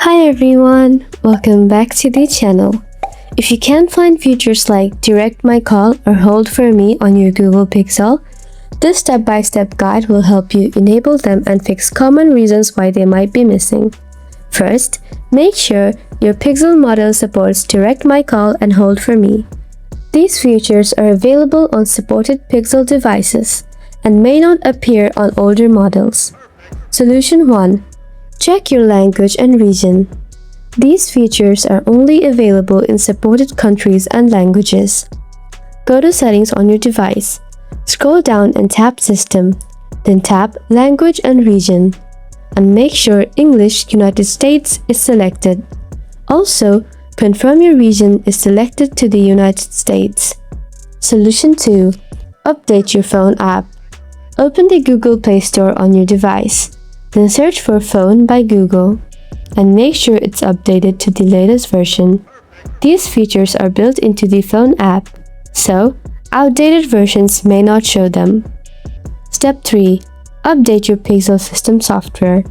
Hi everyone, welcome back to the channel. If you can't find features like Direct My Call or Hold for Me on your Google Pixel, this step-by-step guide will help you enable them and fix common reasons why they might be missing. First, make sure your Pixel model supports Direct My Call and Hold for Me. These features are available on supported Pixel devices and may not appear on older models. Solution 1. Check your language and region. These features are only available in supported countries and languages. Go to Settings on your device. Scroll down and tap System, then tap Language and Region, and make sure English United States is selected. Also, confirm your region is selected to the United States. Solution 2. Update your phone app. Open the Google Play Store on your device. Then search for Phone by Google and make sure it's updated to the latest version. These features are built into the phone app, so outdated versions may not show them. Step 3. Update your Pixel system software.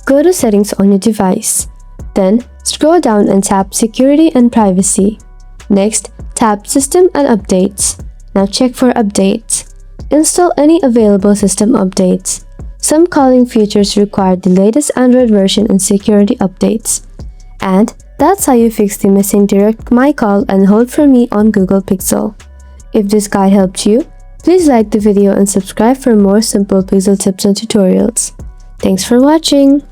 Go to Settings on your device. Then scroll down and tap Security and Privacy. Next, tap System and Updates. Now check for updates. Install any available system updates. Some calling features require the latest Android version and security updates. And that's how you fix the missing Direct My Call and Hold for Me on Google Pixel. If this guide helped you, please like the video and subscribe for more simple Pixel tips and tutorials. Thanks for watching!